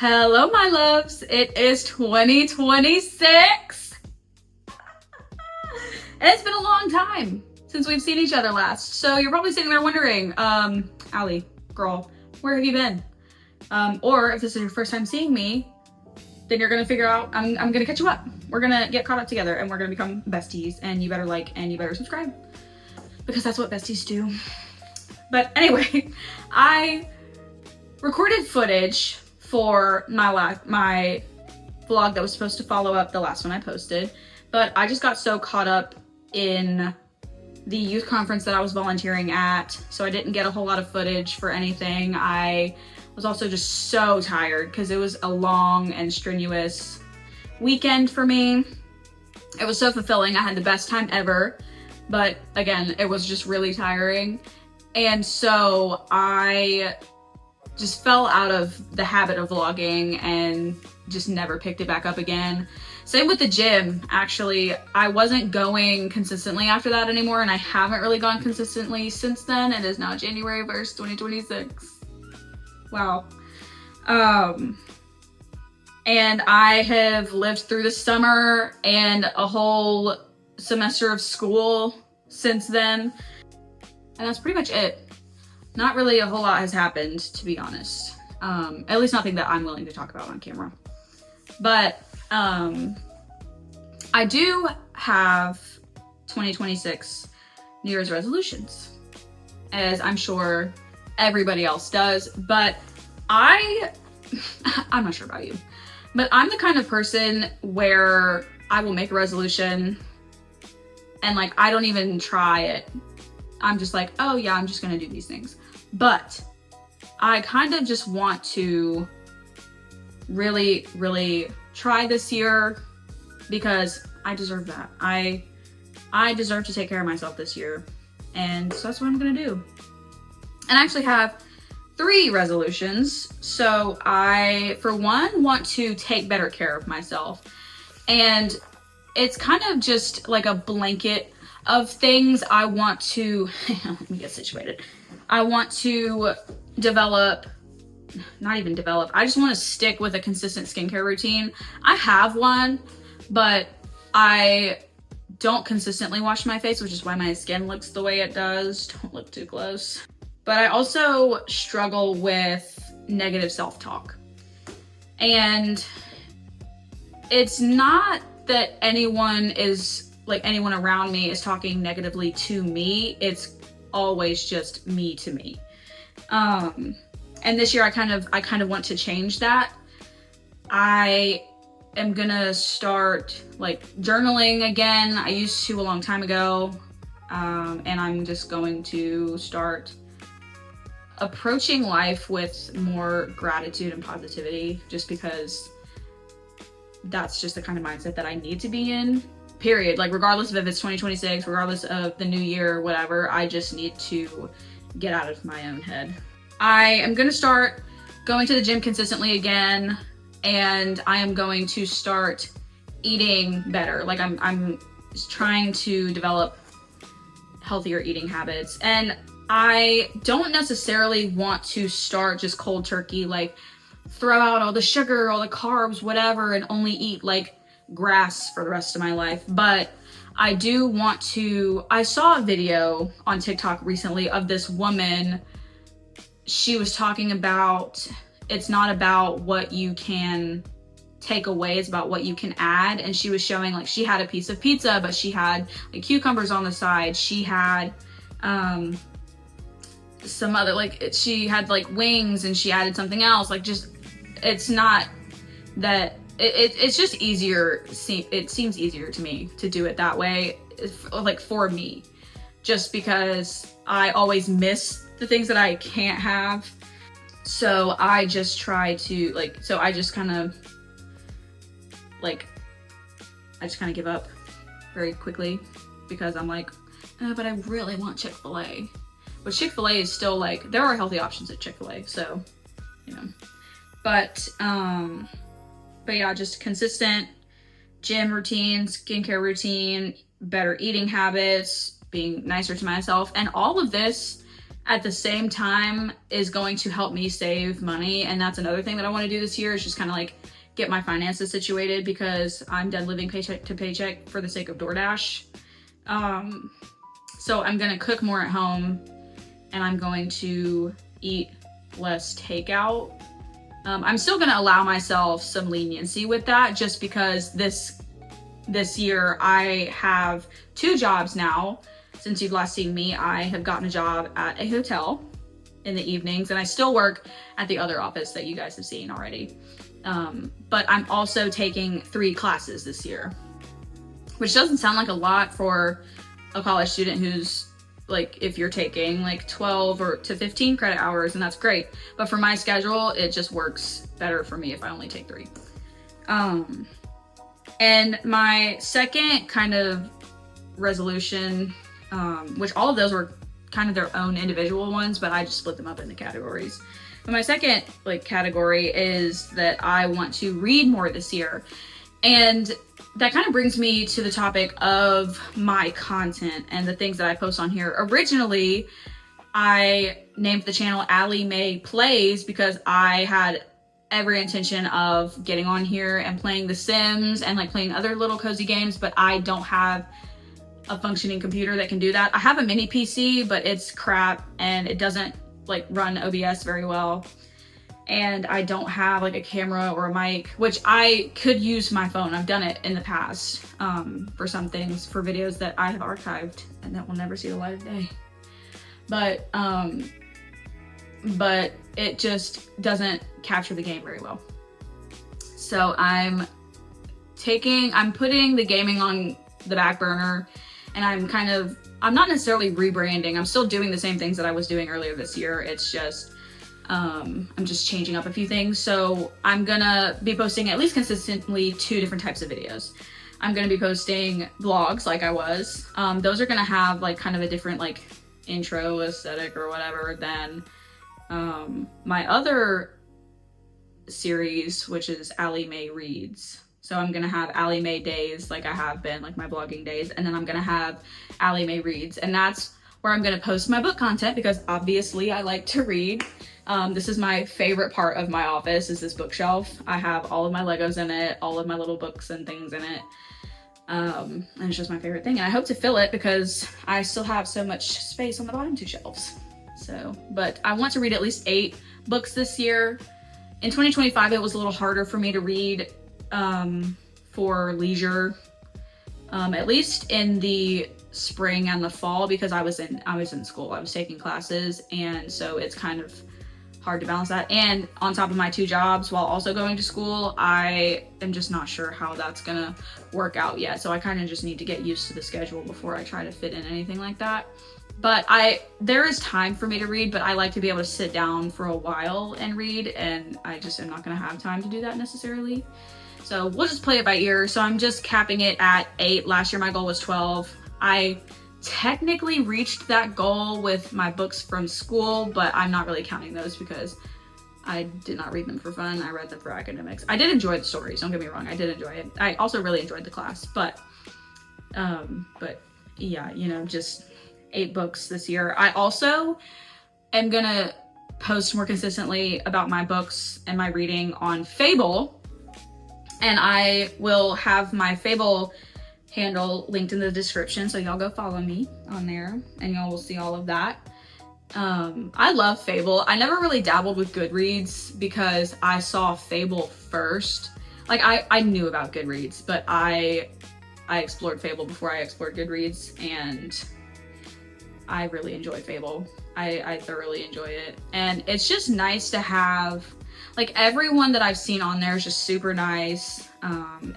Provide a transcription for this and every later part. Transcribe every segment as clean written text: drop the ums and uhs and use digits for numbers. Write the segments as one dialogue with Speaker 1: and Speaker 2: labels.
Speaker 1: Hello, my loves. It is 2026. And it's been a long time since we've seen each other last. So you're probably sitting there wondering, Allie, girl, where have you been? Or if this is your first time seeing me, then you're gonna figure out, I'm gonna catch you up. We're gonna get caught up together and we're gonna become besties, and you better like and you better subscribe, because that's what besties do. But anyway, I recorded footage for my vlog that was supposed to follow up the last one I posted, but I just got so caught up in the youth conference that I was volunteering at, so I didn't get a whole lot of footage for anything. I was also just so tired because it was a long and strenuous weekend for me. It was so fulfilling. I had the best time ever, but again, it was just really tiring. And so I just fell out of the habit of vlogging and just never picked it back up again. Same with the gym, actually. I wasn't going consistently after that anymore, and I haven't really gone consistently since then. It is now January 1st, 2026. Wow. And I have lived through the summer and a whole semester of school since then. And that's pretty much it. Not really a whole lot has happened, to be honest. At least nothing that I'm willing to talk about on camera. But I do have 2026 New Year's resolutions, as I'm sure everybody else does. But I'm not sure about you, but I'm the kind of person where I will make a resolution and like I don't even try it. I'm just like, oh yeah, I'm just gonna do these things. But I kind of just want to really, really try this year because I deserve that. I deserve to take care of myself this year. And so that's what I'm gonna do. And I actually have 3 resolutions. So I, for one, want to take better care of myself. And it's kind of just like a blanket of things I want to, let me get situated. I want to develop, not even develop, I just want to stick with a consistent skincare routine. I have one, but I don't consistently wash my face, which is why my skin looks the way it does. Don't look too close. But I also struggle with negative self-talk. And it's not that anyone around me is talking negatively to me. It's always just me to me. And this year I kind of want to change that. I am gonna start like journaling again. I used to a long time ago. And I'm just going to start approaching life with more gratitude and positivity, just because that's just the kind of mindset that I need to be in, period. Like regardless of if it's 2026, regardless of the new year, whatever, I just need to get out of my own head. I am going to start going to the gym consistently again, and I am going to start eating better. Like I'm trying to develop healthier eating habits, and I don't necessarily want to start just cold turkey, like throw out all the sugar, all the carbs, whatever, and only eat like grass for the rest of my life. But I do want to, I saw a video on TikTok recently of this woman. She was talking about, it's not about what you can take away, it's about what you can add. And she was showing like, she had a piece of pizza, but she had like cucumbers on the side. She had, some other, like she had like wings and she added something else. Like just, it's not that, it's just easier. It seems easier to me to do it that way, like for me, just because I always miss the things that I can't have. So I just try to like, so I just kind of give up very quickly because I'm like, but I really want Chick-fil-A. But Chick-fil-A is still like, there are healthy options at Chick-fil-A, so, you know. But yeah, just consistent gym routine, skincare routine, better eating habits, being nicer to myself. And all of this at the same time is going to help me save money. And that's another thing that I want to do this year, is just kind of like get my finances situated, because I'm dead living paycheck to paycheck for the sake of DoorDash. So I'm gonna cook more at home, and I'm going to eat less takeout. I'm still gonna allow myself some leniency with that, just because this year I have 2 jobs now. Since you've last seen me, I have gotten a job at a hotel in the evenings, and I still work at the other office that you guys have seen already. But I'm also taking 3 classes this year, which doesn't sound like a lot for a college student who's like, if you're taking like 12 or to 15 credit hours, and that's great. But for my schedule, it just works better for me if I only take 3. And my second kind of resolution, which all of those were kind of their own individual ones, but I just split them up into categories. But my second like category is that I want to read more this year. And that kind of brings me to the topic of my content and the things that I post on here. Originally, I named the channel Allie Mae Plays because I had every intention of getting on here and playing The Sims and like playing other little cozy games, but I don't have a functioning computer that can do that. I have a mini PC, but it's crap and it doesn't like run OBS very well. And I don't have like a camera or a mic, which I could use my phone. I've done it in the past for some things, for videos that I have archived and that will never see the light of day. But it just doesn't capture the game very well. So I'm putting the gaming on the back burner, and I'm not necessarily rebranding. I'm still doing the same things that I was doing earlier this year. It's just, I'm just changing up a few things. So I'm gonna be posting at least consistently 2 different types of videos. I'm gonna be posting vlogs like I was. Those are gonna have like kind of a different like intro aesthetic or whatever than my other series, which is Allie Mae Reads. So I'm gonna have Allie Mae Days, like I have been, like my blogging days, and then I'm gonna have Allie Mae Reads, and that's where I'm gonna post my book content, because obviously I like to read. This is my favorite part of my office, is this bookshelf. I have all of my Legos in it, all of my little books and things in it. And it's just my favorite thing. And I hope to fill it because I still have so much space on the bottom 2 shelves. So, but I want to read at least 8 books this year. In 2025, it was a little harder for me to read for leisure, at least in the spring and the fall, because I was in school. I was taking classes, and so it's kind of hard to balance that. And on top of my 2 jobs while also going to school, I am just not sure how that's gonna work out yet. So I kind of just need to get used to the schedule before I try to fit in anything like that. But there is time for me to read, but I like to be able to sit down for a while and read, and I just am not gonna have time to do that necessarily. So we'll just play it by ear. So I'm just capping it at 8. Last year my goal was 12. I technically reached that goal with my books from school, but I'm not really counting those because I did not read them for fun. I read them for academics. I did enjoy the stories, don't get me wrong. I did enjoy it. I also really enjoyed the class, but yeah, you know, just 8 books this year. I also am gonna post more consistently about my books and my reading on Fable, and I will have my Fable handle linked in the description, so y'all go follow me on there and y'all will see all of that. I love Fable. I never really dabbled with Goodreads because I saw Fable first. Like I knew about Goodreads, but I explored Fable before I explored Goodreads, and I really enjoy Fable. I thoroughly enjoy it, and it's just nice to have, like, everyone that I've seen on there is just super nice.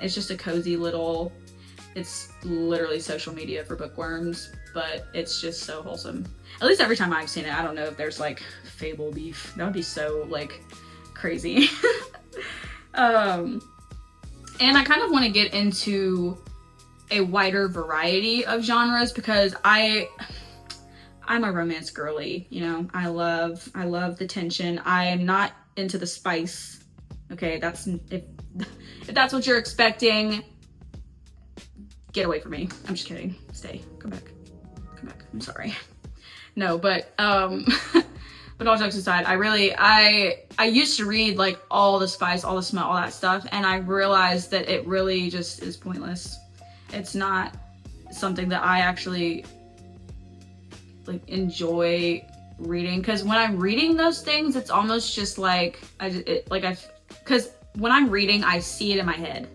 Speaker 1: It's just a cozy little, it's literally social media for bookworms, but it's just so wholesome. At least every time I've seen it. I don't know if there's like Fable beef. That would be so like crazy. And I kind of want to get into a wider variety of genres because I'm a romance girly, you know. I love the tension. I am not into the spice. Okay, that's if that's what you're expecting, get away from me. I'm just kidding. Stay. Come back. I'm sorry. No, but but all jokes aside, I used to read like all the spice, all the smell, all that stuff, and I realized that it really just is pointless. It's not something that I actually like enjoy reading, because when I'm reading those things, it's almost just like because when I'm reading, I see it in my head.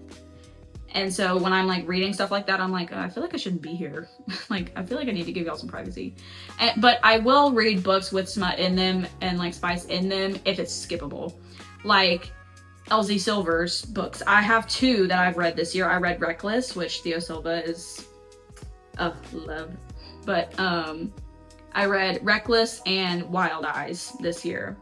Speaker 1: And so when I'm like reading stuff like that, I'm like, oh, I feel like I shouldn't be here. Like, I feel like I need to give y'all some privacy. But I will read books with smut in them and like spice in them if it's skippable. Like LZ Silver's books. I have 2 that I've read this year. I read Reckless, which Theo Silva is love. But I read Reckless and Wild Eyes this year.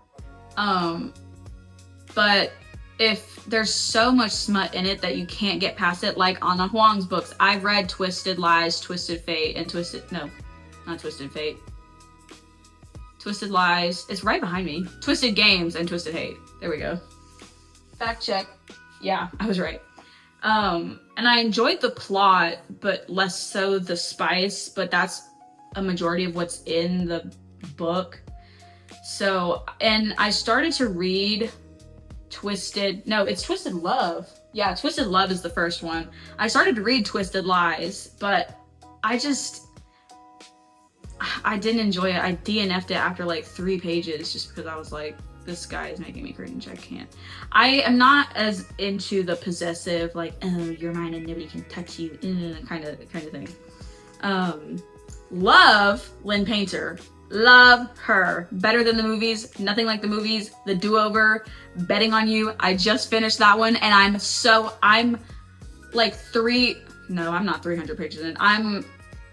Speaker 1: But if there's so much smut in it that you can't get past it, like Anna Huang's books, I've read Twisted Lies, Twisted Fate, and not Twisted Fate. Twisted Lies, it's right behind me. Twisted Games and Twisted Hate. There we go. Fact check. Yeah, I was right. And I enjoyed the plot, but less so the spice, but that's a majority of what's in the book. So, and I started to read Twisted Love. Yeah, Twisted Love is the first one. I started to read Twisted Lies, but I didn't enjoy it. I DNF'd it after like 3 pages just because I was like, this guy is making me cringe. I can't. I am not as into the possessive, like, oh, you're mine and nobody can touch you, kind of thing. Love Lynn Painter. Love her. Better than the movies. Nothing like the movies. The Do-Over. Betting on You. I just finished that one, and I'm like I'm not 300 pages in. I'm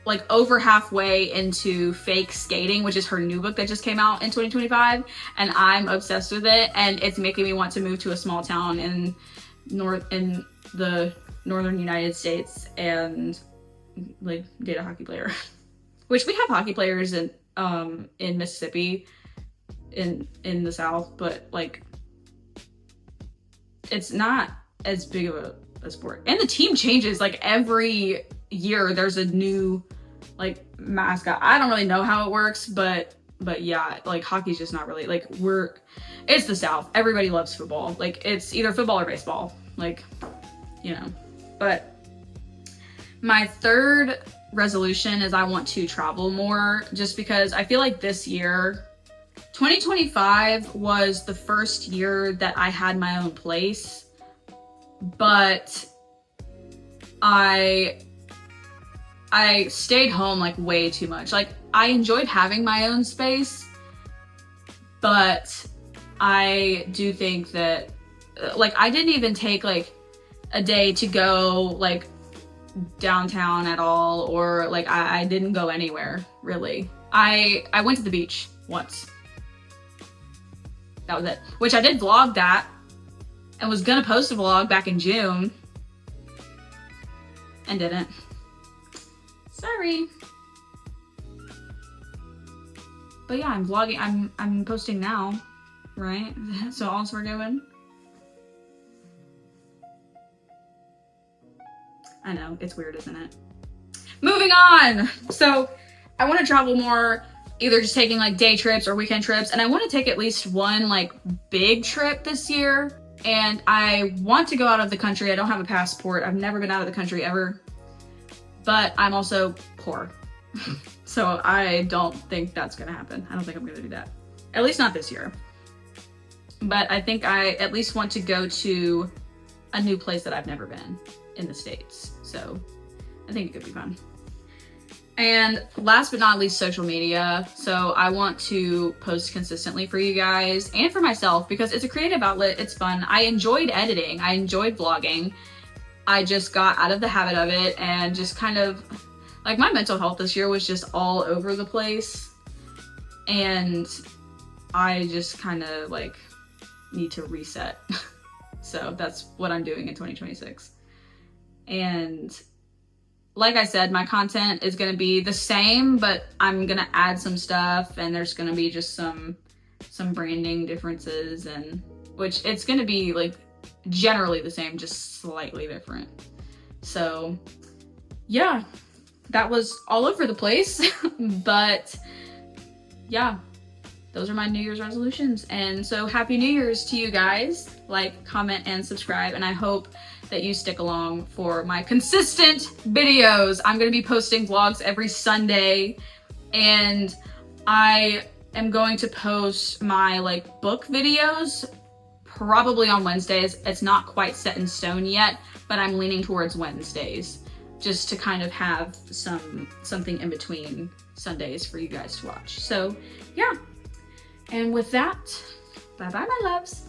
Speaker 1: like over halfway into Fake Skating, which is her new book that just came out in 2025, and I'm obsessed with it, and it's making me want to move to a small town in the northern United States and like date a hockey player. Which we have hockey players in Mississippi, in the South, but like it's not as big of a sport. And the team changes like every year. There's a new like mascot. I don't really know how it works, but yeah, like hockey's just not really like it's the South. Everybody loves football. Like it's either football or baseball. Like, you know. But my third resolution is I want to travel more, just because I feel like this year 2025 was the first year that I had my own place, but I stayed home like way too much. Like I enjoyed having my own space, but I do think that like I didn't even take like a day to go like downtown at all, or like I didn't go anywhere really. I went to the beach once. That was it. Which I did vlog that and was gonna post a vlog back in June and didn't. Sorry. But yeah, I'm vlogging. I'm posting now, right? So all's we're doing. I know, it's weird, isn't it? Moving on! So, I want to travel more, either just taking like day trips or weekend trips, and I want to take at least one like big trip this year, and I want to go out of the country. I don't have a passport. I've never been out of the country ever, but I'm also poor. So I don't think that's gonna happen. I don't think I'm gonna do that. At least not this year. But I think I at least want to go to a new place that I've never been in the States. So I think it could be fun. And last but not least, social media. So I want to post consistently for you guys and for myself, because it's a creative outlet. It's fun. I enjoyed editing. I enjoyed vlogging. I just got out of the habit of it, and just kind of like my mental health this year was just all over the place. And I just kind of like need to reset. So that's what I'm doing in 2026. And like I said, my content is going to be the same, but I'm going to add some stuff, and there's going to be just some branding differences, and which it's going to be like generally the same, just slightly different. So yeah, that was all over the place, but yeah, those are my New Year's resolutions. And so happy New Year's to you guys. Like, comment, and subscribe. And I hope that you stick along for my consistent videos. I'm going to be posting vlogs every Sunday. And I am going to post my like book videos probably on Wednesdays. It's not quite set in stone yet, but I'm leaning towards Wednesdays just to kind of have something in between Sundays for you guys to watch. So yeah. And with that, bye bye, my loves.